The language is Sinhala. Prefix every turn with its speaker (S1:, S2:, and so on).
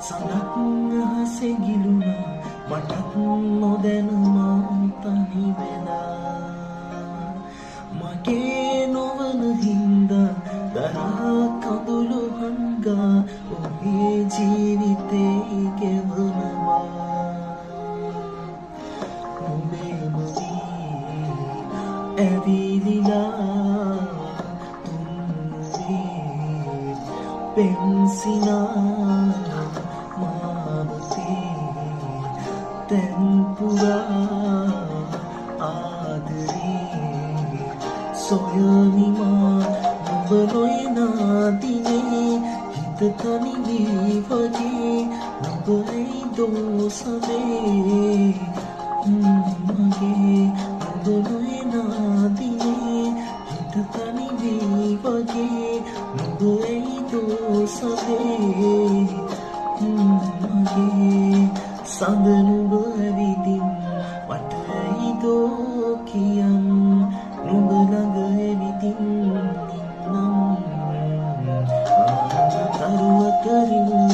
S1: සඳක් අහසේ ගිලුණා මටත් නොදැනුම තනි වෙලා මගේ නොවන හින්දා දරා කඳුළු හංගා ඔහේ ජීවිතේ ගෙවනවා නුඹේ මගේ ඇවිලිලා තුන්වේ පෙන්සිනා tempura adri soyanima nubaloyna dine hitatani vivage nubai dosame mage nubaloyna dine hitatani vivage nubai dosame mage සඳනුඹ ඇවිදින් මට හිතෝ කියන් නුඹ ළඟ ඇවිදින් නම් තරුවතරින්